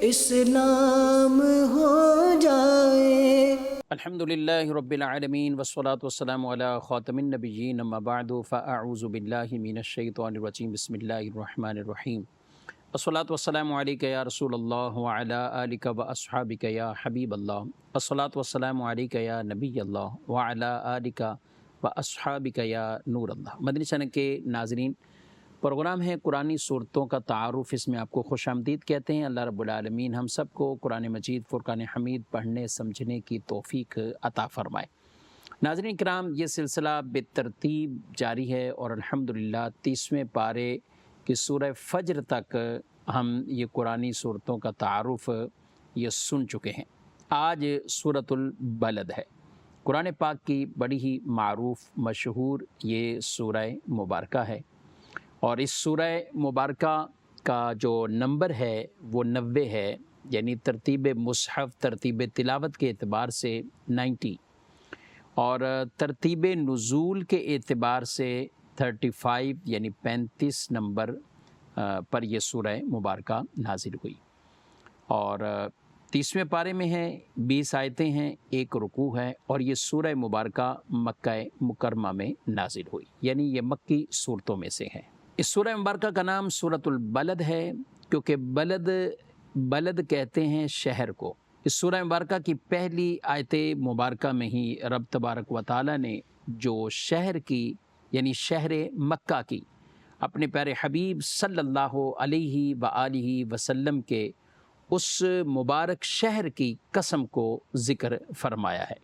اسلام ہو جائے۔ الحمدللہ رب العالمین والصلاة والسلام علی خاتم النبیین اما بعد فاعوذ باللہ من الشیطان الرجیم بسم اللہ الرحمن الرحیم الصلاة والسلام علیکہ یا رسول اللہ وعلی آلکہ واصحابکہ یا حبیب اللہ الصلاة والسلام علیکہ یا نبی اللہ وعلی آلکہ واصحابکہ یا نور اللہ۔ مدنی چینل کے ناظرین، پروگرام ہے قرآنی صورتوں کا تعارف، اس میں آپ کو خوش آمدید کہتے ہیں۔ اللہ رب العالمین ہم سب کو قرآن مجید فرقان حمید پڑھنے سمجھنے کی توفیق عطا فرمائے۔ ناظرین کرام، یہ سلسلہ بالترتیب جاری ہے اور الحمدللہ 30ویں پارے کی سورہ فجر تک ہم یہ قرآنی صورتوں کا تعارف یہ سن چکے ہیں۔ آج سورۃ البلد ہے، قرآن پاک کی بڑی ہی معروف مشہور یہ سورہ مبارکہ ہے، اور اس سورہ مبارکہ کا جو نمبر ہے وہ 90 ہے، یعنی ترتیب مصحف ترتیب تلاوت کے اعتبار سے 90، اور ترتیب نزول کے اعتبار سے 35 یعنی 35 نمبر پر یہ سورہ مبارکہ نازل ہوئی، اور 30ویں پارے میں ہے، 20 آیتیں ہیں، 1 رکوع ہے، اور یہ سورہ مبارکہ مکہ مکرمہ میں نازل ہوئی، یعنی یہ مکی صورتوں میں سے ہے۔ اس سورہ مبارکہ کا نام سورۃ البلد ہے کیونکہ بلد کہتے ہیں شہر کو۔ اس سورہ مبارکہ کی پہلی آیت مبارکہ میں ہی رب تبارک و تعالی نے جو شہر کی یعنی شہر مکہ کی اپنے پیارے حبیب صلی اللہ علیہ وآلہ وسلم کے اس مبارک شہر کی قسم کو ذکر فرمایا ہے،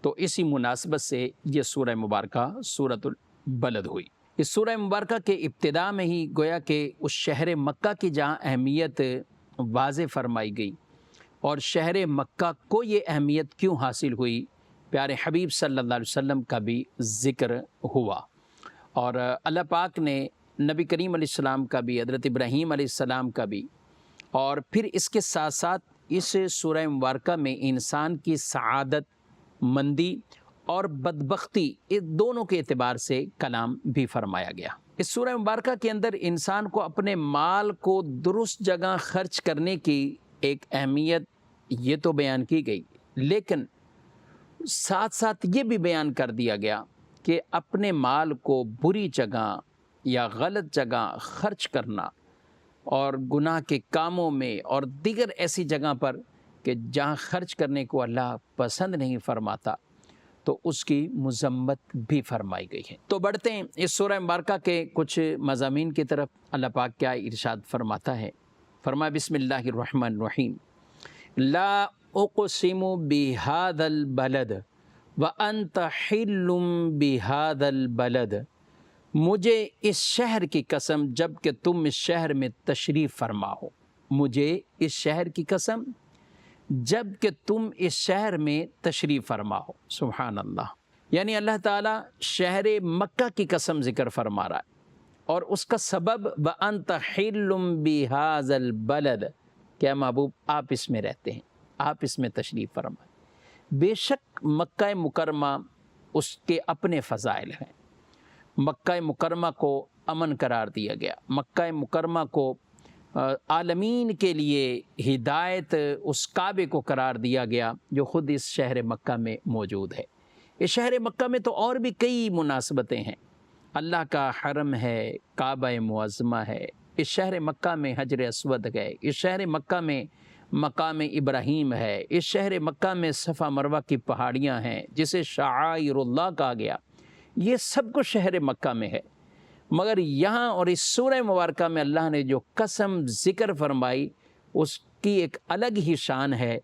تو اسی مناسبت سے یہ سورہ مبارکہ سورۃ البلد ہوئی۔ اس سورہ مبارکہ کے ابتدا میں ہی گویا کہ اس شہر مکہ کی جہاں اہمیت واضح فرمائی گئی، اور شہر مکہ کو یہ اہمیت کیوں حاصل ہوئی، پیارے حبیب صلی اللہ علیہ وسلم کا بھی ذکر ہوا، اور اللہ پاک نے نبی کریم علیہ السلام کا بھی، حضرت ابراہیم علیہ السلام کا بھی، اور پھر اس کے ساتھ ساتھ اس سورہ مبارکہ میں انسان کی سعادت مندی اور بدبختی، اس دونوں کے اعتبار سے کلام بھی فرمایا گیا۔ اس سورہ مبارکہ کے اندر انسان کو اپنے مال کو درست جگہ خرچ کرنے کی ایک اہمیت یہ تو بیان کی گئی، لیکن ساتھ ساتھ یہ بھی بیان کر دیا گیا کہ اپنے مال کو بری جگہ یا غلط جگہ خرچ کرنا، اور گناہ کے کاموں میں اور دیگر ایسی جگہ پر کہ جہاں خرچ کرنے کو اللہ پسند نہیں فرماتا، تو اس کی مذمت بھی فرمائی گئی ہے۔ تو بڑھتے ہیں اس سورہ مبارکہ کے کچھ مضامین کی طرف۔ اللہ پاک کیا ارشاد فرماتا ہے، فرمایا بسم اللہ الرحمن الرحیم، لا اقسم بہذا البلد وانت حل بہذا البلد، مجھے اس شہر کی قسم جب کہ تم اس شہر میں تشریف فرما ہو، مجھے اس شہر کی قسم جب کہ تم اس شہر میں تشریف فرما ہو۔ سبحان اللہ، یعنی اللہ تعالیٰ شہر مکہ کی قسم ذکر فرما رہا ہے، اور اس کا سبب وَأَنْتَ حِلٌّ بِهَذَا الْبَلَدِ، کیا محبوب آپ اس میں رہتے ہیں، آپ اس میں تشریف فرمائیں۔ بے شک مکہ مکرمہ اس کے اپنے فضائل ہیں، مکہ مکرمہ کو امن قرار دیا گیا، مکہ مکرمہ کو عالمین کے لیے ہدایت اس کعبے کو قرار دیا گیا جو خود اس شہر مکہ میں موجود ہے۔ اس شہر مکہ میں تو اور بھی کئی مناسبتیں ہیں، اللہ کا حرم ہے، کعبہ معظمہ ہے، اس شہر مکہ میں حجر اسود ہے، اس شہر مکہ میں مقام ابراہیم ہے، اس شہر مکہ میں صفا مروہ کی پہاڑیاں ہیں جسے شعائر اللہ کہا گیا، یہ سب کچھ شہر مکہ میں ہے۔ مگر یہاں اور اس سورہ مبارکہ میں اللہ نے جو قسم ذکر فرمائی اس کی ایک الگ ہی شان ہے،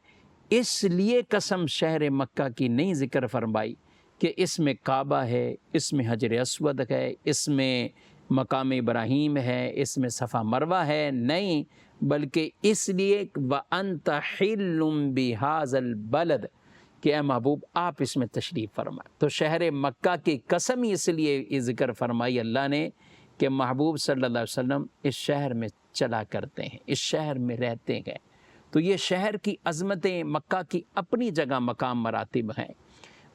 اس لیے قسم شہر مکہ کی نہیں ذکر فرمائی کہ اس میں کعبہ ہے، اس میں حجر اسود ہے، اس میں مقام ابراہیم ہے، اس میں صفا مروہ ہے، نہیں، بلکہ اس لیے وَأَنْتَ حِلٌّ بِهَذَا الْبَلَدِ کہ اے محبوب آپ اس میں تشریف فرمائیں۔ تو شہر مکہ کی قسم ہی اس لیے یہ ذکر فرمائی اللہ نے کہ محبوب صلی اللہ علیہ وسلم اس شہر میں چلا کرتے ہیں، اس شہر میں رہتے ہیں، تو یہ شہر کی عظمتیں، مکہ کی اپنی جگہ مقام مراتب ہیں،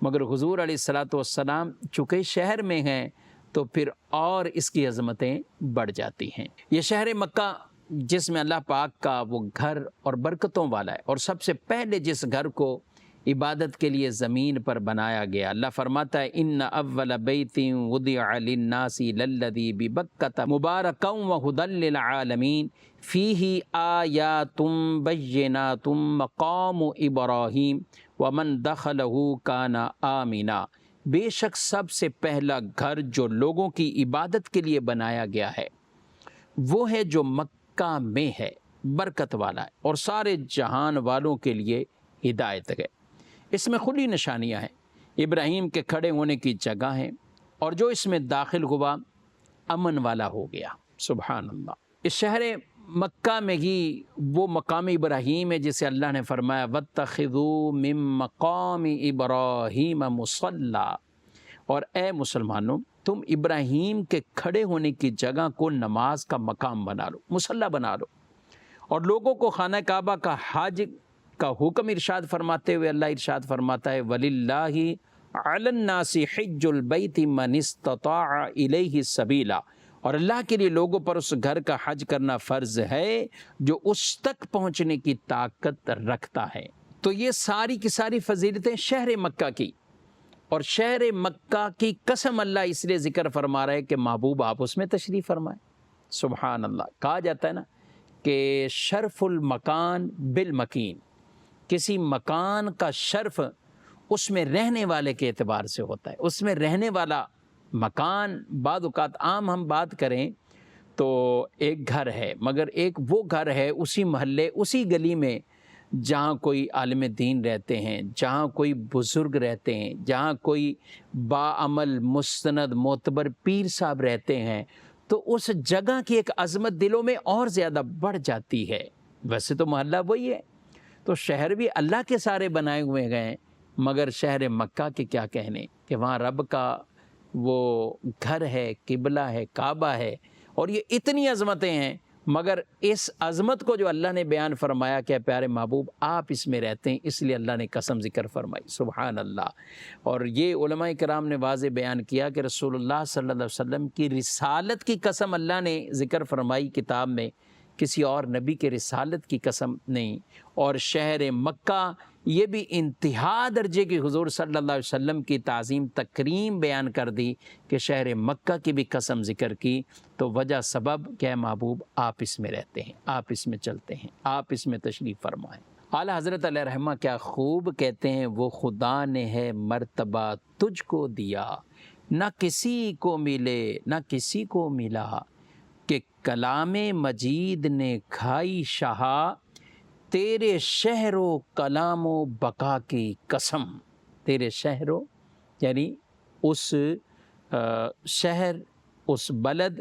مگر حضور علیہ الصلاۃ والسلام چونکہ شہر میں ہیں تو پھر اور اس کی عظمتیں بڑھ جاتی ہیں۔ یہ شہر مکہ جس میں اللہ پاک کا وہ گھر اور برکتوں والا ہے، اور سب سے پہلے جس گھر کو عبادت کے لیے زمین پر بنایا گیا، اللہ فرماتا ہے ان اول بیت وضع للناس للذی ببکۃ مبارکا وہدی للعالمین فیہ آیات بینات مقام ابراہیم ومن دخلہ کان آمنا۔ بے شک سب سے پہلا گھر جو لوگوں کی عبادت کے لیے بنایا گیا ہے وہ ہے جو مکہ میں ہے، برکت والا ہے اور سارے جہان والوں کے لیے ہدایت ہے۔ اس میں کھلی نشانیاں ہیں، ابراہیم کے کھڑے ہونے کی جگہ ہیں، اور جو اس میں داخل ہوا امن والا ہو گیا۔ سبحان اللہ۔ اس شہر مکہ میں ہی وہ مقام ابراہیم ہے جسے اللہ نے فرمایا وَاتَّخِذُوا مِن مَقَامِ إِبْرَاهِيمَ مُصَلًّى، اور اے مسلمانوں تم ابراہیم کے کھڑے ہونے کی جگہ کو نماز کا مقام بنا لو، مصلی بنا لو، اور لوگوں کو خانہ کعبہ کا حج کا حکم ارشاد فرماتے ہوئے اللہ ارشاد فرماتا ہے وَلِلَّهِ عَلَى النَّاسِ حِجُّ الْبَيْتِ مَنِ اسْتَطَاعَ إِلَيْهِ سَبِيلًا، اور اللہ کے لیے لوگوں پر اس گھر کا حج کرنا فرض ہے جو اس تک پہنچنے کی طاقت رکھتا ہے۔ تو یہ ساری کی ساری فضیلتیں شہر مکہ کی، اور شہر مکہ کی قسم اللہ اس لیے ذکر فرما رہا ہے کہ محبوب آپ اس میں تشریف فرمائیں۔ سبحان اللہ۔ کہا جاتا ہے نا کہ شرف المکان بالمکین، کسی مکان کا شرف اس میں رہنے والے کے اعتبار سے ہوتا ہے۔ اس میں رہنے والا مکان، بعض اوقات عام ہم بات کریں تو ایک گھر ہے، مگر ایک وہ گھر ہے اسی محلے اسی گلی میں جہاں کوئی عالم دین رہتے ہیں، جہاں کوئی بزرگ رہتے ہیں، جہاں کوئی باعمل مستند معتبر پیر صاحب رہتے ہیں، تو اس جگہ کی ایک عظمت دلوں میں اور زیادہ بڑھ جاتی ہے۔ ویسے تو محلہ وہی ہے، تو شہر بھی اللہ کے سارے بنائے ہوئے گئے ہیں، مگر شہر مکہ کے کیا کہنے کہ وہاں رب کا وہ گھر ہے، قبلہ ہے، کعبہ ہے، اور یہ اتنی عظمتیں ہیں، مگر اس عظمت کو جو اللہ نے بیان فرمایا کہ پیارے محبوب آپ اس میں رہتے ہیں، اس لیے اللہ نے قسم ذکر فرمائی۔ سبحان اللہ۔ اور یہ علماء کرام نے واضح بیان کیا کہ رسول اللہ صلی اللہ علیہ وسلم کی رسالت کی قسم اللہ نے ذکر فرمائی کتاب میں، کسی اور نبی کے رسالت کی قسم نہیں۔ اور شہر مکہ یہ بھی انتہا درجے کی حضور صلی اللہ علیہ وسلم کی تعظیم تکریم بیان کر دی کہ شہر مکہ کی بھی قسم ذکر کی، تو وجہ سبب کہ محبوب آپ اس میں رہتے ہیں، آپ اس میں چلتے ہیں، آپ اس میں تشریف فرمائیں۔ اعلیٰ حضرت علیہ رحمہ کیا خوب کہتے ہیں وہ خدا نے ہے مرتبہ تجھ کو دیا، نہ کسی کو ملے نہ کسی کو ملا، کہ کلام مجید نے کھائی شہا، تیرے شہر و کلام و بقا کی قسم۔ تیرے شہر و یعنی اس شہر، اس بلد،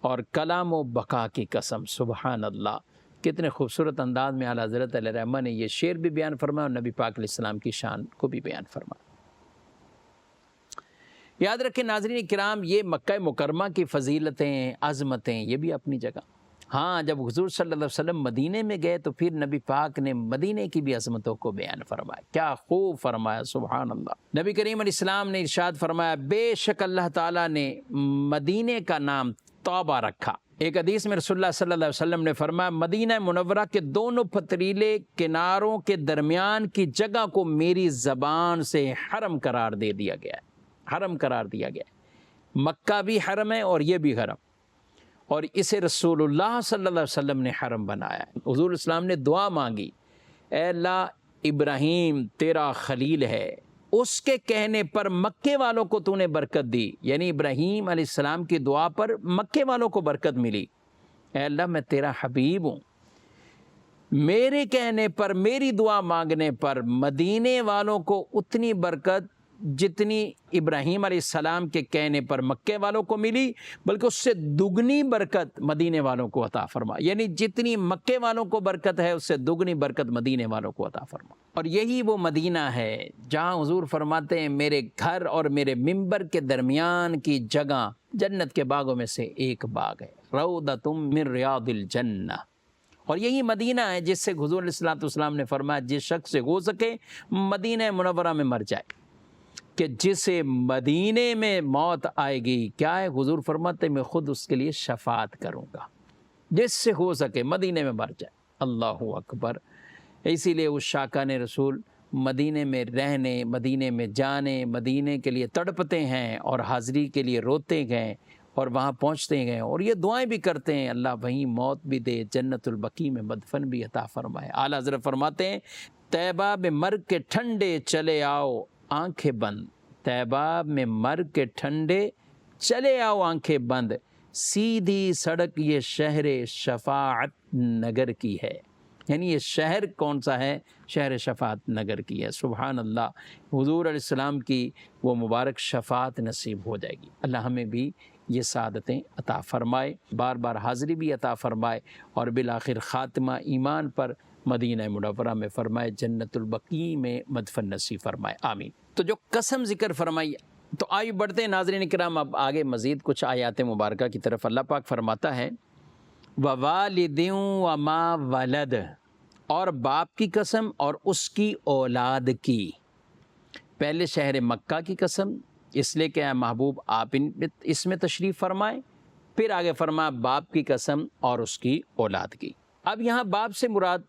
اور کلام و بقا کی قسم۔ سبحان اللہ۔ کتنے خوبصورت انداز میں اعلیٰ حضرت علیہ رحمہ نے یہ شعر بھی بیان فرمایا اور نبی پاک علیہ السلام کی شان کو بھی بیان فرمایا۔ یاد رکھیں ناظرین کرام، یہ مکہ مکرمہ کی فضیلتیں، عظمتیں، یہ بھی اپنی جگہ۔ ہاں جب حضور صلی اللہ علیہ وسلم مدینے میں گئے تو پھر نبی پاک نے مدینے کی بھی عظمتوں کو بیان فرمایا۔ کیا خوب فرمایا، سبحان اللہ۔ نبی کریم علیہ السلام نے ارشاد فرمایا بے شک اللہ تعالیٰ نے مدینے کا نام توبہ رکھا۔ ایک حدیث میں رسول اللہ صلی اللہ علیہ وسلم نے فرمایا مدینہ منورہ کے دونوں پتریلے کناروں کے درمیان کی جگہ کو میری زبان سے حرم قرار دے دیا گیا ہے، حرم قرار دیا گیا ہے۔ مکہ بھی حرم ہے اور یہ بھی حرم، اور اسے رسول اللہ صلی اللہ علیہ وسلم نے حرم بنایا ہے۔ حضور اسلام نے دعا مانگی، اے اللہ ابراہیم تیرا خلیل ہے، اس کے کہنے پر مکے والوں کو تو نے برکت دی، یعنی ابراہیم علیہ السلام کی دعا پر مکے والوں کو برکت ملی۔ اے اللہ میں تیرا حبیب ہوں، میرے کہنے پر، میری دعا مانگنے پر مدینے والوں کو اتنی برکت جتنی ابراہیم علیہ السلام کے کہنے پر مکے والوں کو ملی، بلکہ اس سے دگنی برکت مدینے والوں کو عطا فرما، یعنی جتنی مکے والوں کو برکت ہے اس سے دگنی برکت مدینے والوں کو عطا فرما۔ اور یہی وہ مدینہ ہے جہاں حضور فرماتے ہیں میرے گھر اور میرے منبر کے درمیان کی جگہ جنت کے باغوں میں سے ایک باغ ہے، روضۃ من ریاض الجنہ۔ اور یہی مدینہ ہے جس سے حضور علیہ الصلوۃ والسلام نے فرمایا جس شخص سے ہو سکے مدینہ منورہ میں مر جائے، کہ جسے مدینے میں موت آئے گی، کیا ہے حضور فرماتے میں خود اس کے لیے شفاعت کروں گا۔ جس سے ہو سکے مدینے میں مر جائے۔ اللہ اکبر۔ اسی لیے اس شاکان رسول مدینے میں رہنے، مدینے میں جانے، مدینے کے لیے تڑپتے ہیں اور حاضری کے لیے روتے گئے اور وہاں پہنچتے گئے، اور یہ دعائیں بھی کرتے ہیں اللہ وہیں موت بھی دے، جنت البقیع میں مدفن بھی عطا فرمائے۔ اعلیٰ حضرت فرماتے ہیں طیبہ میں مر کے ٹھنڈے چلے آؤ آنکھیں بند، طیبہ میں مر کے ٹھنڈے چلے آؤ آنکھیں بند، سیدھی سڑک یہ شہر شفاعت نگر کی ہے۔ یعنی یہ شہر کون سا ہے؟ شہر شفاعت نگر کی ہے۔ سبحان اللہ، حضور علیہ السلام کی وہ مبارک شفاعت نصیب ہو جائے گی۔ اللہ ہمیں بھی یہ سعادتیں عطا فرمائے، بار بار حاضری بھی عطا فرمائے، اور بالآخر خاتمہ ایمان پر مدینہ منورہ میں فرمائے، جنت البقیع میں مدفن نصیب فرمائے، آمین۔ تو جو قسم ذکر فرمائی، تو آئیے بڑھتے ہیں ناظرین کرام اب آگے مزید کچھ آیات مبارکہ کی طرف۔ اللہ پاک فرماتا ہے وَوَالِدٍ وَمَا وَلَدَ، اور باپ کی قسم اور اس کی اولاد کی۔ پہلے شہر مکہ کی قسم، اس لیے کہ اے محبوب آپ اس میں تشریف فرمائیں، پھر آگے فرمایا باپ کی قسم اور اس کی اولاد کی۔ اب یہاں باپ سے مراد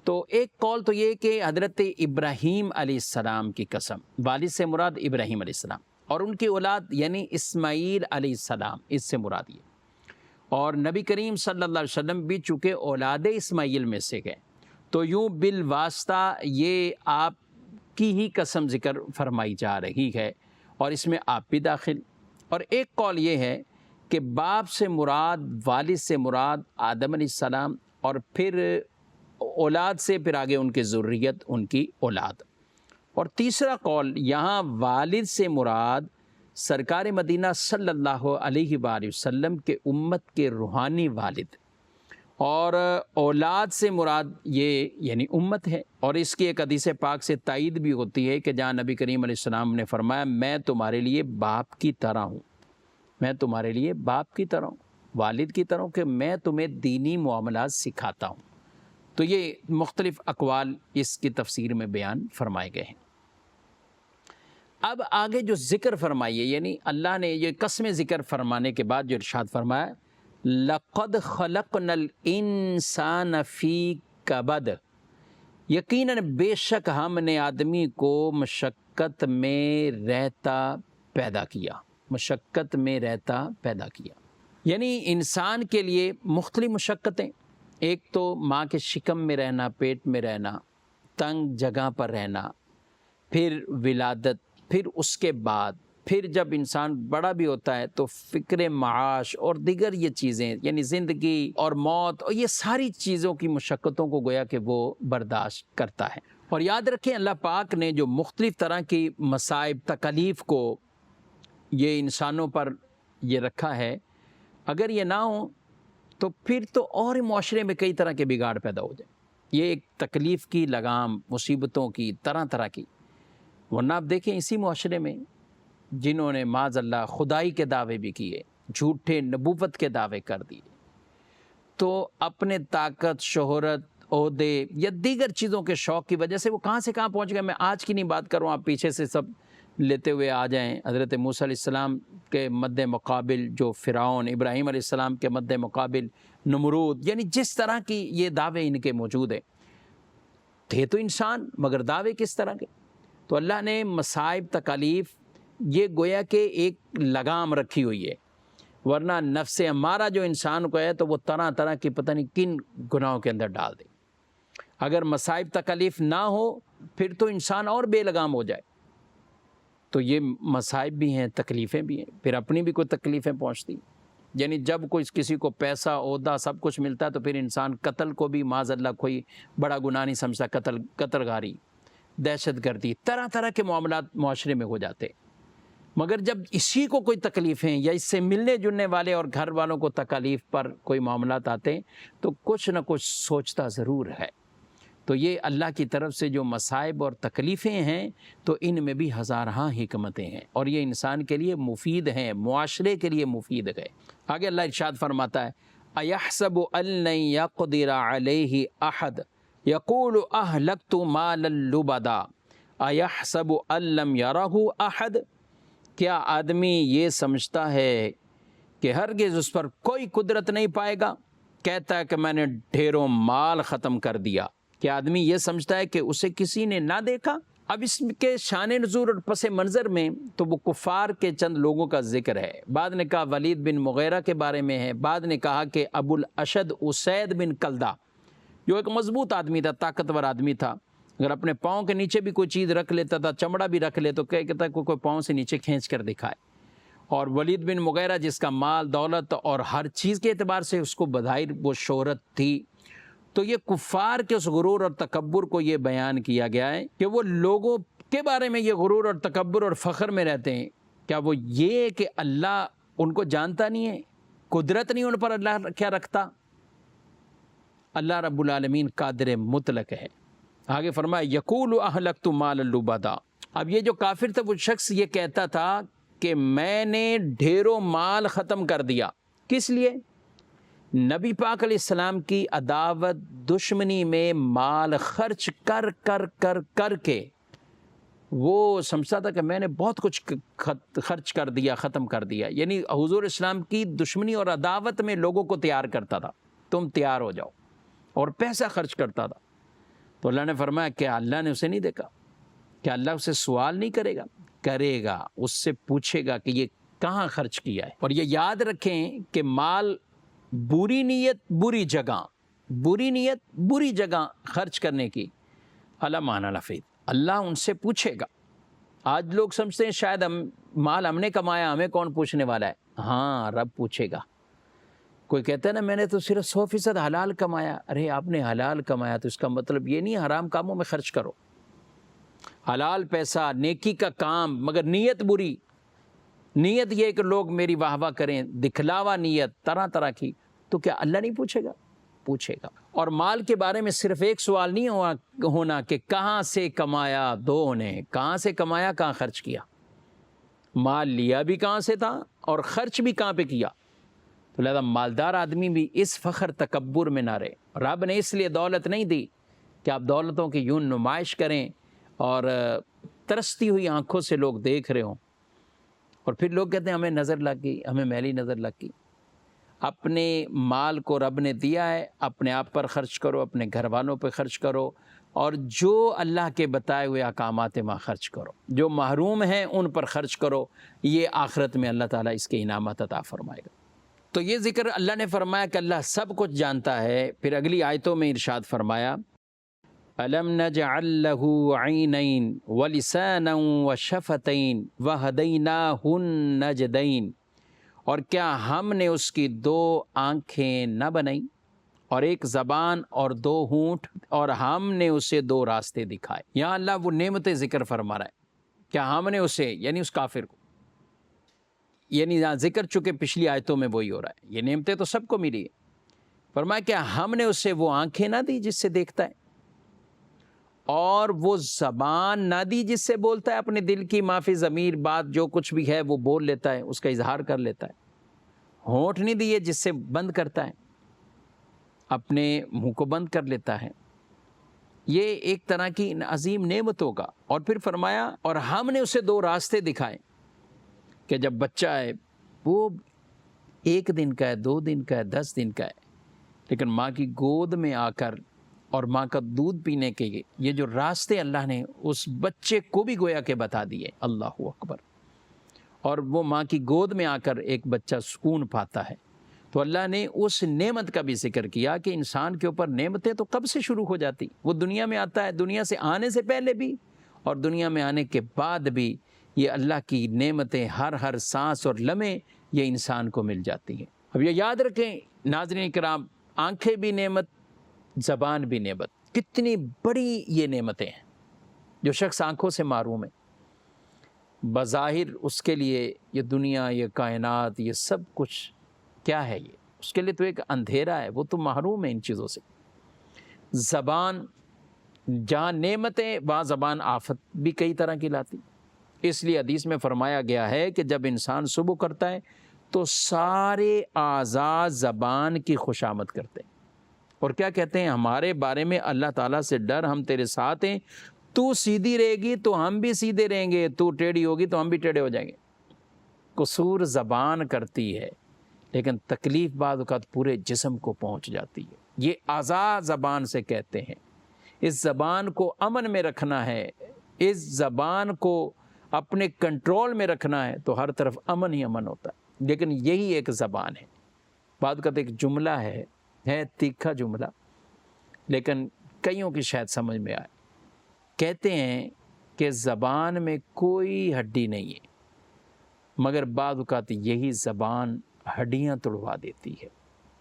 تو ایک قول تو یہ کہ حضرت ابراہیم علیہ السلام کی قسم، والد سے مراد ابراہیم علیہ السلام، اور ان کی اولاد یعنی اسماعیل علیہ السلام، اس سے مراد یہ۔ اور نبی کریم صلی اللہ علیہ وسلم بھی چونکہ اولاد اسماعیل میں سے گئے، تو یوں بالواسطہ یہ آپ کی ہی قسم ذکر فرمائی جا رہی ہے، اور اس میں آپ بھی داخل۔ اور ایک قول یہ ہے کہ باپ سے مراد، والد سے مراد آدم علیہ السلام، اور پھر اولاد سے پھر آگے ان کی ذریت، ان کی اولاد۔ اور تیسرا قول یہاں والد سے مراد سرکار مدینہ صلی اللہ علیہ وآلہ وسلم کے امت کے روحانی والد، اور اولاد سے مراد یہ یعنی امت ہے۔ اور اس کی ایک حدیث پاک سے تائید بھی ہوتی ہے کہ جہاں نبی کریم علیہ السلام نے فرمایا میں تمہارے لیے باپ کی طرح ہوں، میں تمہارے لیے باپ کی طرح ہوں، والد کی طرح ہوں، کہ میں تمہیں دینی معاملات سکھاتا ہوں۔ تو یہ مختلف اقوال اس کی تفسیر میں بیان فرمائے گئے ہیں۔ اب آگے جو ذکر فرمائیے، یعنی اللہ نے یہ قسمیں ذکر فرمانے کے بعد جو ارشاد فرمایا لَقَدْ خَلَقْنَا الْإِنسَانَ فِي كَبَدٍ، یقیناً بے شک ہم نے آدمی کو مشقت میں رہتا پیدا کیا، مشقت میں رہتا پیدا کیا۔ یعنی انسان کے لیے مختلف مشقتیں، ایک تو ماں کے شکم میں رہنا، پیٹ میں رہنا، تنگ جگہ پر رہنا، پھر ولادت، پھر اس کے بعد پھر جب انسان بڑا بھی ہوتا ہے تو فکر معاش اور دیگر یہ چیزیں، یعنی زندگی اور موت اور یہ ساری چیزوں کی مشقتوں کو گویا کہ وہ برداشت کرتا ہے۔ اور یاد رکھیں اللہ پاک نے جو مختلف طرح کی مصائب تکالیف کو یہ انسانوں پر یہ رکھا ہے، اگر یہ نہ ہو تو پھر تو اور معاشرے میں کئی طرح کے بگاڑ پیدا ہو جائیں۔ یہ ایک تکلیف کی لگام، مصیبتوں کی طرح طرح کی، ورنہ آپ دیکھیں اسی معاشرے میں جنہوں نے معاذ اللہ خدائی کے دعوے بھی کیے، جھوٹے نبوت کے دعوے کر دیے، تو اپنے طاقت، شہرت، عہدے یا دیگر چیزوں کے شوق کی وجہ سے وہ کہاں سے کہاں پہنچ گئے۔ میں آج کی نہیں بات کروں، آپ پیچھے سے سب لیتے ہوئے آ جائیں۔ حضرت موسیٰ علیہ السلام کے مد مقابل جو فرعون، ابراہیم علیہ السلام کے مد مقابل نمرود، یعنی جس طرح کی یہ دعوے ان کے موجود ہیں، تھے تو انسان مگر دعوے کس طرح کے۔ تو اللہ نے مصائب، تکالیف، یہ گویا کہ ایک لگام رکھی ہوئی ہے، ورنہ نفس امارہ جو انسان کو ہے تو وہ طرح طرح کی پتہ نہیں کن گناہوں کے اندر ڈال دے۔ اگر مصائب تکالیف نہ ہو پھر تو انسان اور بے لگام ہو جائے۔ تو یہ مصائب بھی ہیں، تکلیفیں بھی ہیں، پھر اپنی بھی کوئی تکلیفیں پہنچتی، یعنی جب کوئی کسی کو پیسہ، عہدہ، سب کچھ ملتا ہے تو پھر انسان قتل کو بھی معاذ اللہ کوئی بڑا گناہ نہیں سمجھتا، قتل گاری، دہشت گردی، طرح طرح کے معاملات معاشرے میں ہو جاتے۔ مگر جب اسی کو کوئی تکلیفیں یا اس سے ملنے جلنے والے اور گھر والوں کو تکالیف پر کوئی معاملات آتے ہیں تو کچھ نہ کچھ سوچتا ضرور ہے۔ تو یہ اللہ کی طرف سے جو مصائب اور تکلیفیں ہیں تو ان میں بھی ہزارہا حکمتیں ہیں، اور یہ انسان کے لیے مفید ہیں، معاشرے کے لیے مفید ہے۔ آگے اللہ ارشاد فرماتا ہے أَيَحْسَبُ أَن لَّن يَقْدِرَ عَلَيْهِ أَحَدٌ يَقُولُ أَهْلَكْتُ مَالًا لُبَدًا أَيَحْسَبُ أَن لَّمْ يَرَهُ أَحَدٌ، کیا آدمی یہ سمجھتا ہے کہ ہرگز اس پر کوئی قدرت نہیں پائے گا؟ کہتا ہے کہ میں نے ڈھیروں مال ختم کر دیا، کہ آدمی یہ سمجھتا ہے کہ اسے کسی نے نہ دیکھا۔ اب اس کے شان نزول اور پس منظر میں تو وہ کفار کے چند لوگوں کا ذکر ہے۔ بعد نے کہا ولید بن مغیرہ کے بارے میں ہے، بعد نے کہا کہ ابو الاشد اسید بن کلدہ جو ایک مضبوط آدمی تھا، طاقتور آدمی تھا، اگر اپنے پاؤں کے نیچے بھی کوئی چیز رکھ لیتا تھا، چمڑا بھی رکھ لے تو کہتا ہے کوئی پاؤں سے نیچے کھینچ کر دکھائے۔ اور ولید بن مغیرہ جس کا مال دولت اور ہر چیز کے اعتبار سے اس کو بظاہر وہ شہرت تھی، تو یہ کفار کے اس غرور اور تکبر کو یہ بیان کیا گیا ہے کہ وہ لوگوں کے بارے میں یہ غرور اور تکبر اور فخر میں رہتے ہیں۔ کیا وہ یہ کہ اللہ ان کو جانتا نہیں ہے، قدرت نہیں ان پر اللہ کیا رکھتا؟ اللہ رب العالمین قادر مطلق ہے۔ آگے فرمایا یقول اہلکت مالا لبدا۔ اب یہ جو کافر تھا وہ شخص یہ کہتا تھا کہ میں نے ڈھیروں مال ختم کر دیا۔ کس لیے؟ نبی پاک علیہ السلام کی عداوت دشمنی میں مال خرچ کر کر کر کر کے وہ سمجھتا تھا کہ میں نے بہت کچھ خرچ کر دیا، ختم کر دیا، یعنی حضور اسلام کی دشمنی اور عداوت میں لوگوں کو تیار کرتا تھا، تم تیار ہو جاؤ، اور پیسہ خرچ کرتا تھا۔ تو اللہ نے فرمایا کہ اللہ نے اسے نہیں دیکھا؟ کیا اللہ اسے سوال نہیں کرے گا؟ کرے گا، اس سے پوچھے گا کہ یہ کہاں خرچ کیا ہے۔ اور یہ یاد رکھیں کہ مال بری نیت بری نیت بری جگہ خرچ کرنے کی علمان لفید، اللہ ان سے پوچھے گا۔ آج لوگ سمجھتے ہیں شاید مال ہم نے کمایا، ہمیں کون پوچھنے والا ہے؟ ہاں، رب پوچھے گا۔ کوئی کہتا ہے نا میں نے تو صرف 100% حلال کمایا، ارے آپ نے حلال کمایا تو اس کا مطلب یہ نہیں حرام کاموں میں خرچ کرو۔ حلال پیسہ، نیکی کا کام، مگر نیت بری، نیت یہ کہ لوگ میری واہ واہ کریں، دکھلاوا نیت طرح طرح کی، تو کیا اللہ نہیں پوچھے گا؟ پوچھے گا۔ اور مال کے بارے میں صرف ایک سوال نہیں ہونا کہ کہاں سے کمایا، دو نے کہاں سے کمایا، کہاں خرچ کیا، مال لیا بھی کہاں سے تھا اور خرچ بھی کہاں پہ کیا۔ تو لہذا مالدار آدمی بھی اس فخر تکبر میں نہ رہے۔ رب نے اس لیے دولت نہیں دی کہ آپ دولتوں کی یوں نمائش کریں اور ترستی ہوئی آنکھوں سے لوگ دیکھ رہے ہوں، اور پھر لوگ کہتے ہیں ہمیں نظر لگ گئی، ہمیں میلی نظر لگ گئی۔ اپنے مال کو رب نے دیا ہے، اپنے آپ پر خرچ کرو، اپنے گھر والوں پہ خرچ کرو، اور جو اللہ کے بتائے ہوئے احکامات وہاں خرچ کرو، جو محروم ہیں ان پر خرچ کرو، یہ آخرت میں اللہ تعالیٰ اس کے انعامات عطا فرمائے گا۔ تو یہ ذکر اللہ نے فرمایا کہ اللہ سب کچھ جانتا ہے۔ پھر اگلی آیتوں میں ارشاد فرمایا أَلَمْ نَجْعَلْ لَهُ عَيْنَيْن وَلِسَانًا وَشَفَتَيْن وَهَدَيْنَاهُ النَّجْدَيْن، اور کیا ہم نے اس کی دو آنکھیں نہ بنائیں اور ایک زبان اور دو ہونٹ، اور ہم نے اسے دو راستے دکھائے۔ یہاں اللہ وہ نعمتیں ذکر فرما رہا ہے، کیا ہم نے اسے، یعنی اس کافر کو، یعنی ذکر چکے پچھلی آیتوں میں وہی ہو رہا ہے، یہ نعمتیں تو سب کو ملی ہے۔ فرمایا کہ ہم نے اسے وہ آنکھیں نہ دی جس سے دیکھتا ہے، اور وہ زبان نہ دی جس سے بولتا ہے، اپنے دل کی معافی ضمیر بات جو کچھ بھی ہے وہ بول لیتا ہے، اس کا اظہار کر لیتا ہے۔ ہونٹ نہیں دیے جس سے بند کرتا ہے، اپنے منہ کو بند کر لیتا ہے۔ یہ ایک طرح کی عظیم نعمت ہوگا۔ اور پھر فرمایا اور ہم نے اسے دو راستے دکھائے کہ جب بچہ ہے وہ 1 دن کا ہے، 2 دن کا ہے، 10 دن کا ہے، لیکن ماں کی گود میں آ کر اور ماں کا دودھ پینے کے یہ جو راستے اللہ نے اس بچے کو بھی گویا کہ بتا دیے، اللہ اکبر، اور وہ ماں کی گود میں آ کر ایک بچہ سکون پاتا ہے۔ تو اللہ نے اس نعمت کا بھی ذکر کیا کہ انسان کے اوپر نعمتیں تو کب سے شروع ہو جاتی، وہ دنیا میں آتا ہے، دنیا سے آنے سے پہلے بھی اور دنیا میں آنے کے بعد بھی یہ اللہ کی نعمتیں ہر سانس اور لمحے یہ انسان کو مل جاتی ہیں۔ اب یہ یاد رکھیں ناظرین کرام، آنکھیں بھی نعمت، زبان بھی نعمت، کتنی بڑی یہ نعمتیں ہیں۔ جو شخص آنکھوں سے محروم ہے، بظاہر اس کے لیے یہ دنیا، یہ کائنات، یہ سب کچھ کیا ہے، یہ اس کے لیے تو ایک اندھیرا ہے، وہ تو محروم ہے ان چیزوں سے۔ زبان جہاں نعمتیں وہاں زبان آفت بھی کئی طرح کی لاتی، اس لیے حدیث میں فرمایا گیا ہے کہ جب انسان صبح کرتا ہے تو سارے اعضاء زبان کی خوشامد کرتے ہیں، اور کیا کہتے ہیں، ہمارے بارے میں اللہ تعالیٰ سے ڈر، ہم تیرے ساتھ ہیں، تو سیدھی رہے گی تو ہم بھی سیدھے رہیں گے، تو ٹیڑھی ہوگی تو ہم بھی ٹیڑھے ہو جائیں گے۔ قصور زبان کرتی ہے لیکن تکلیف بعض اوقات پورے جسم کو پہنچ جاتی ہے۔ یہ اعضاء زبان سے کہتے ہیں۔ اس زبان کو امن میں رکھنا ہے، اس زبان کو اپنے کنٹرول میں رکھنا ہے تو ہر طرف امن ہی امن ہوتا ہے۔ لیکن یہی ایک زبان ہے۔ بعد اوقات ایک جملہ ہے تیکھا جملہ، لیکن کئیوں کی شاید سمجھ میں آئے۔ کہتے ہیں کہ زبان میں کوئی ہڈی نہیں ہے، مگر بعض اوقات یہی زبان ہڈیاں توڑوا دیتی ہے۔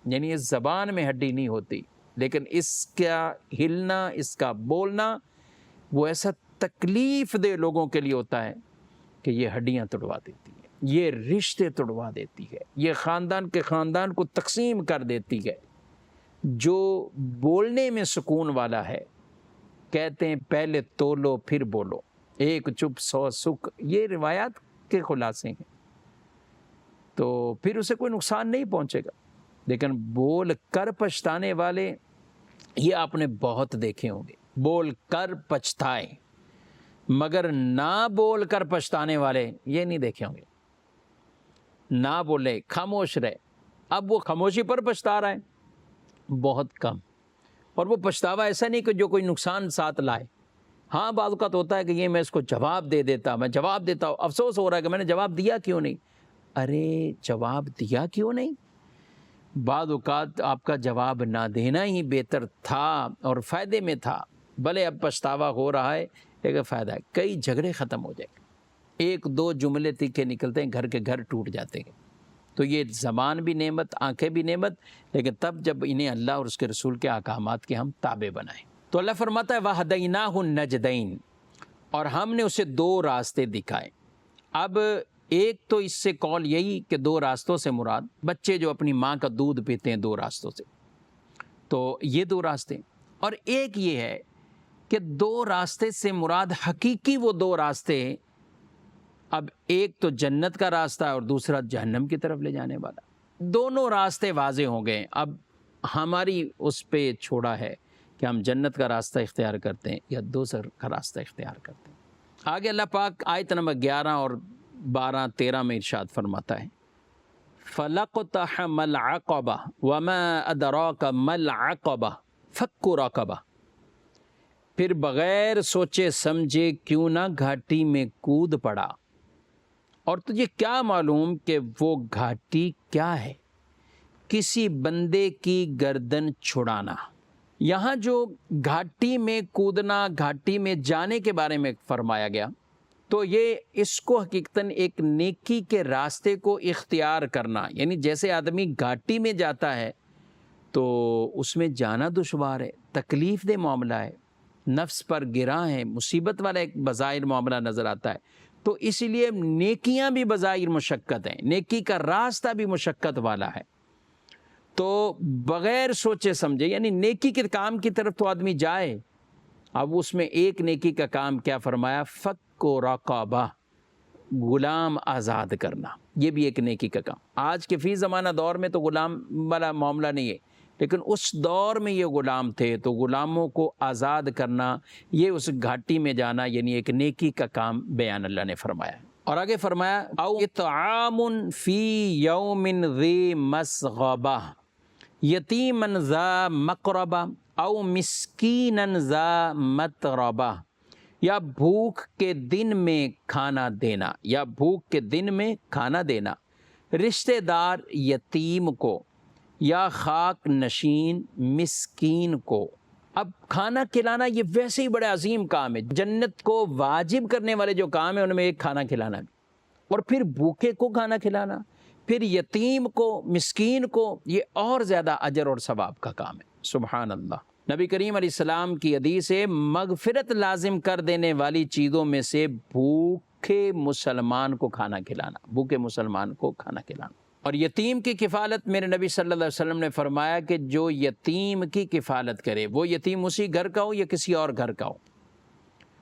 یعنی اس زبان میں ہڈی نہیں ہوتی، لیکن اس کا ہلنا، اس کا بولنا وہ ایسا تکلیف دہ لوگوں کے لیے ہوتا ہے کہ یہ ہڈیاں توڑوا دیتی ہے، یہ رشتے توڑوا دیتی ہے، یہ خاندان کے خاندان کو تقسیم کر دیتی ہے۔ جو بولنے میں سکون والا ہے، کہتے ہیں پہلے تولو پھر بولو، ایک چپ سو سکھ، یہ روایات کے خلاصے ہیں، تو پھر اسے کوئی نقصان نہیں پہنچے گا۔ لیکن بول کر پچھتانے والے یہ آپ نے بہت دیکھے ہوں گے، بول کر پچھتائے مگر نہ بول کر پچھتانے والے یہ نہیں دیکھے ہوں گے۔ نہ بولے، خاموش رہے، اب وہ خاموشی پر پچھتا رہا ہے، بہت کم۔ اور وہ پچھتاوا ایسا نہیں کہ جو کوئی نقصان ساتھ لائے۔ ہاں بعض اوقات ہوتا ہے کہ یہ میں اس کو جواب دے دیتا، میں جواب دیتا ہوں، افسوس ہو رہا ہے کہ میں نے جواب دیا کیوں نہیں۔ ارے جواب دیا کیوں نہیں؟ بعض اوقات آپ کا جواب نہ دینا ہی بہتر تھا اور فائدے میں تھا، بھلے اب پچھتاوا ہو رہا ہے لیکن فائدہ ہے، کئی جھگڑے ختم ہو جائیں گے، ایک دو جملے تیکھے نکلتے ہیں، گھر کے گھر ٹوٹ جاتے ہیں۔ تو یہ زبان بھی نعمت، آنکھیں بھی نعمت، لیکن تب جب انہیں اللہ اور اس کے رسول کے احکامات کے ہم تابع بنائیں۔ تو اللہ فرماتا ہے وَهَدَيْنَاهُ النَّجْدَيْنِ، اور ہم نے اسے دو راستے دکھائے۔ اب ایک تو اس سے قول یہی کہ دو راستوں سے مراد بچے جو اپنی ماں کا دودھ پیتے ہیں، دو راستوں سے، تو یہ دو راستے، اور ایک یہ ہے کہ دو راستے سے مراد حقیقی وہ دو راستے ہیں۔ اب ایک تو جنت کا راستہ ہے اور دوسرا جہنم کی طرف لے جانے والا، دونوں راستے واضح ہو گئے۔ اب ہماری اس پہ چھوڑا ہے کہ ہم جنت کا راستہ اختیار کرتے ہیں یا دوسرا کا راستہ اختیار کرتے ہیں۔ آگے اللہ پاک آیت نمبر 11 اور 12 13 میں ارشاد فرماتا ہے فَلَقْتَحَمَ الْعَقَبَةَ وَمَا أَدْرَاكَ مَا الْعَقَبَةُ فَكُّ رَقَبَةٍ، پھر بغیر سوچے سمجھے کیوں نہ گھاٹی میں کود پڑا، اور تجھے کیا معلوم کہ وہ گھاٹی کیا ہے؟ کسی بندے کی گردن چھڑانا۔ یہاں جو گھاٹی میں کودنا، گھاٹی میں جانے کے بارے میں فرمایا گیا، تو یہ اس کو حقیقتاً ایک نیکی کے راستے کو اختیار کرنا، یعنی جیسے آدمی گھاٹی میں جاتا ہے تو اس میں جانا دشوار ہے، تکلیف دہ معاملہ ہے، نفس پر گراں ہے، مصیبت والا ایک بظاہر معاملہ نظر آتا ہے، تو اس لیے نیکیاں بھی بظاہر مشقت ہیں، نیکی کا راستہ بھی مشقت والا ہے۔ تو بغیر سوچے سمجھے، یعنی نیکی کے کام کی طرف تو آدمی جائے، اب اس میں ایک نیکی کا کام کیا فرمایا؟ فک و رقابہ، غلام آزاد کرنا، یہ بھی ایک نیکی کا کام۔ آج کے فی زمانہ دور میں تو غلام والا معاملہ نہیں ہے، لیکن اس دور میں یہ غلام تھے، تو غلاموں کو آزاد کرنا، یہ اس گھاٹی میں جانا، یعنی ایک نیکی کا کام بیان اللہ نے فرمایا۔ اور آگے فرمایا او اطعام فی یوم ذی مسغبہ یتیما ذا مقربہ او مسکینا ذا متربہ، یا بھوک کے دن میں کھانا دینا، یا بھوک کے دن میں کھانا دینا رشتہ دار یتیم کو یا خاک نشین مسکین کو۔ اب کھانا کھلانا یہ ویسے ہی بڑا عظیم کام ہے، جنت کو واجب کرنے والے جو کام ہیں ان میں ایک کھانا کھلانا بھی، اور پھر بھوکے کو کھانا کھلانا، پھر یتیم کو، مسکین کو، یہ اور زیادہ اجر اور ثواب کا کام ہے۔ سبحان اللہ۔ نبی کریم علیہ السلام کی حدیث ہے مغفرت لازم کر دینے والی چیزوں میں سے بھوکے مسلمان کو کھانا کھلانا، بھوکے مسلمان کو کھانا کھلانا۔ اور یتیم کی کفالت میرے نبی صلی اللہ علیہ وسلم نے فرمایا کہ جو یتیم کی کفالت کرے، وہ یتیم اسی گھر کا ہو یا کسی اور گھر کا ہو،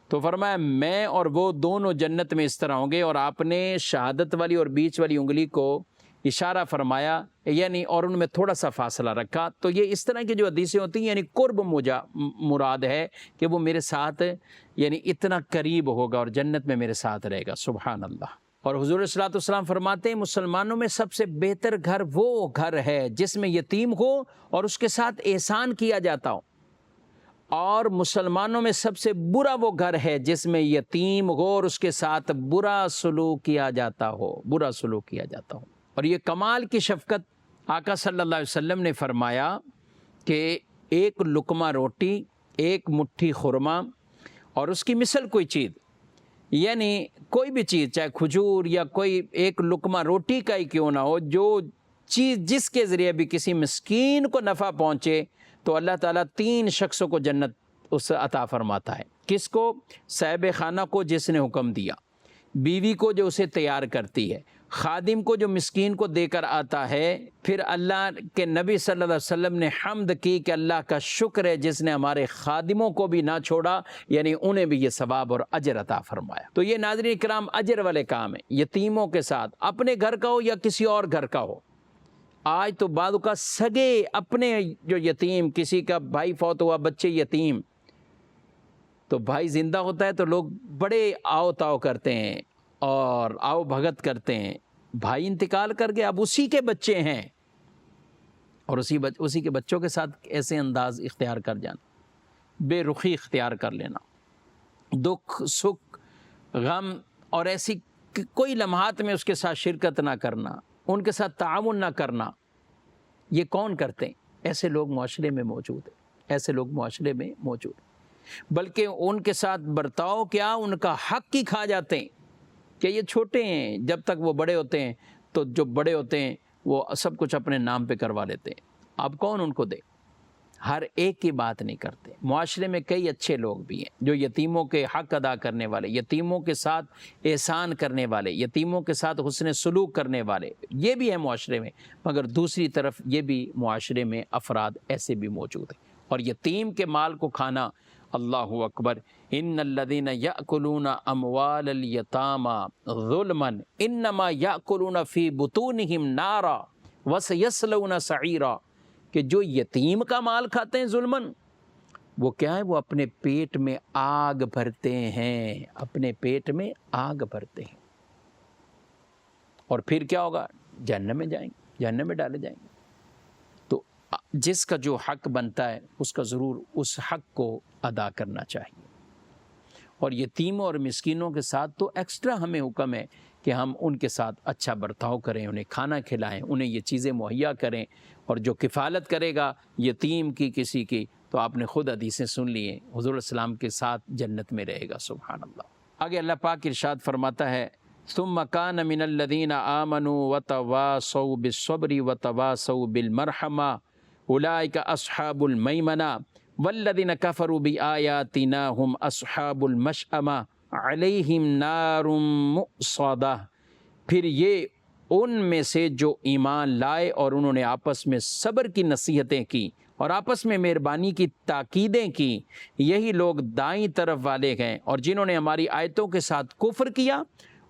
تو فرمایا میں اور وہ دونوں جنت میں اس طرح ہوں گے، اور آپ نے شہادت والی اور بیچ والی انگلی کو اشارہ فرمایا، یعنی اور ان میں تھوڑا سا فاصلہ رکھا۔ تو یہ اس طرح کی جو حدیثیں ہوتی ہیں، یعنی قرب مراد ہے کہ وہ میرے ساتھ یعنی اتنا قریب ہوگا اور جنت میں میرے ساتھ رہے گا۔ سبحان اللہ۔ اور حضور صلی اللہ علیہ وسلم فرماتے ہیں مسلمانوں میں سب سے بہتر گھر وہ گھر ہے جس میں یتیم ہو اور اس کے ساتھ احسان کیا جاتا ہو، اور مسلمانوں میں سب سے برا وہ گھر ہے جس میں یتیم ہو اور اس کے ساتھ برا سلوک کیا جاتا ہو، برا سلوک کیا جاتا ہو۔ اور یہ کمال کی شفقت آقا صلی اللہ علیہ وسلم نے فرمایا کہ ایک لقمہ روٹی، ایک مٹھی خرما اور اس کی مثل کوئی چیز، یعنی کوئی بھی چیز، چاہے کھجور یا کوئی ایک لقمہ روٹی کا ہی کیوں نہ ہو، جو چیز جس کے ذریعے بھی کسی مسکین کو نفع پہنچے تو اللہ تعالیٰ 3 شخصوں کو جنت اس عطا فرماتا ہے۔ کس کو؟ صاحب خانہ کو جس نے حکم دیا، بیوی کو جو اسے تیار کرتی ہے، خادم کو جو مسکین کو دے کر آتا ہے، پھر اللہ کے نبی صلی اللہ علیہ وسلم نے حمد کی کہ اللہ کا شکر ہے جس نے ہمارے خادموں کو بھی نہ چھوڑا، یعنی انہیں بھی یہ ثواب اور اجر عطا فرمایا۔ تو یہ ناظرین کرام اجر والے کام ہیں، یتیموں کے ساتھ، اپنے گھر کا ہو یا کسی اور گھر کا ہو۔ آج تو بعض کا سگے اپنے جو یتیم، کسی کا بھائی فوت ہوا، بچے یتیم، تو بھائی زندہ ہوتا ہے تو لوگ بڑے آؤ تاؤ کرتے ہیں اور آؤ بھگت کرتے ہیں، بھائی انتقال کر گئے، اب اسی کے بچے ہیں، اور اسی کے بچوں کے ساتھ ایسے انداز اختیار کر جانا، بے رخی اختیار کر لینا، دکھ سکھ غم اور ایسی کوئی لمحات میں اس کے ساتھ شرکت نہ کرنا، ان کے ساتھ تعاون نہ کرنا، یہ کون کرتے ہیں؟ ایسے لوگ معاشرے میں موجود ہیں، ایسے لوگ معاشرے میں موجود ہیں، بلکہ ان کے ساتھ برتاؤ کیا، ان کا حق ہی کھا جاتے ہیں کہ یہ چھوٹے ہیں، جب تک وہ بڑے ہوتے ہیں تو جو بڑے ہوتے ہیں وہ سب کچھ اپنے نام پہ کروا لیتے ہیں، اب کون ان کو دے؟ ہر ایک کی بات نہیں کرتے۔ معاشرے میں کئی اچھے لوگ بھی ہیں جو یتیموں کے حق ادا کرنے والے، یتیموں کے ساتھ احسان کرنے والے، یتیموں کے ساتھ حسن سلوک کرنے والے، یہ بھی ہیں معاشرے میں، مگر دوسری طرف یہ بھی معاشرے میں افراد ایسے بھی موجود ہیں، اور یتیم کے مال کو کھانا، اللہ اکبر، ان الذین یأکلون اموال الیتامی ظلما انما یأکلون فی بطونہم نارا وسیصلون سعیرا، کہ جو یتیم کا مال کھاتے ہیں ظلمن، وہ کیا ہے؟ وہ اپنے پیٹ میں آگ بھرتے ہیں، اپنے پیٹ میں آگ بھرتے ہیں، اور پھر کیا ہوگا؟ جہنم میں جائیں گے، جہنم میں ڈالے جائیں گے۔ تو جس کا جو حق بنتا ہے اس کا ضرور اس حق کو ادا کرنا چاہیے، اور یتیموں اور مسکینوں کے ساتھ تو ایکسٹرا ہمیں حکم ہے کہ ہم ان کے ساتھ اچھا برتاؤ کریں، انہیں کھانا کھلائیں، انہیں یہ چیزیں مہیا کریں، اور جو کفالت کرے گا یتیم کی کسی کی، تو آپ نے خود حدیثیں سن لی ہیں، حضور السلام کے ساتھ جنت میں رہے گا، سبحان اللہ۔ آگے اللہ پاک ارشاد فرماتا ہے ثم کان من الذین آمنوا وتواصوا بالصبر وتواصوا بالمرحمہ اولئک اصحاب المیمنہ والذین کفروا بآیاتنا هم اصحاب المشأمہ علیہم نار مؤصدہ۔ پھر یہ ان میں سے جو ایمان لائے اور انہوں نے آپس میں صبر کی نصیحتیں کی اور آپس میں مہربانی کی تاکیدیں کی، یہی لوگ دائیں طرف والے ہیں، اور جنہوں نے ہماری آیتوں کے ساتھ کفر کیا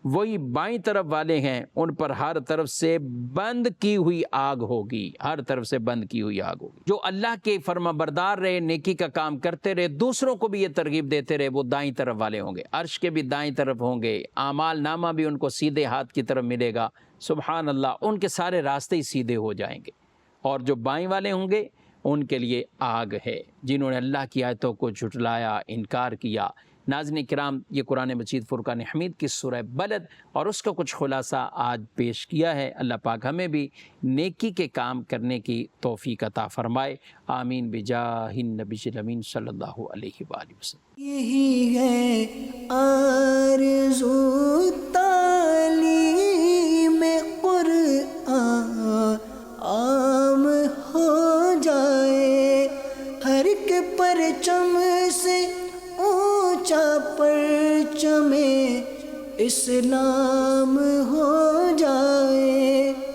وہی بائیں طرف والے ہیں، ان پر ہر طرف سے بند کی ہوئی آگ ہوگی، ہر طرف سے بند کی ہوئی آگ ہوگی۔ جو اللہ کے فرما بردار رہے، نیکی کا کام کرتے رہے، دوسروں کو بھی یہ ترغیب دیتے رہے، وہ دائیں طرف والے ہوں گے، عرش کے بھی دائیں طرف ہوں گے، اعمال نامہ بھی ان کو سیدھے ہاتھ کی طرف ملے گا، سبحان اللہ، ان کے سارے راستے ہی سیدھے ہو جائیں گے۔ اور جو بائیں والے ہوں گے ان کے لیے آگ ہے، جنہوں نے اللہ کی آیتوں کو جھٹلایا، انکار کیا۔ ناظرین کرام، یہ قرآن مجید فرقان حمید کی سورہ بلد اور اس کا کچھ خلاصہ آج پیش کیا ہے۔ اللہ پاک ہمیں بھی نیکی کے کام کرنے کی توفیق عطا فرمائے، آمین بجاہ النبی الامین صلی اللہ علیہ وآلہ وسلم۔ یہی ہے آرزو تعلیم قرآن عام ہو جائے، ہر ایک پرچم سے اونچا پرچم اسلام ہو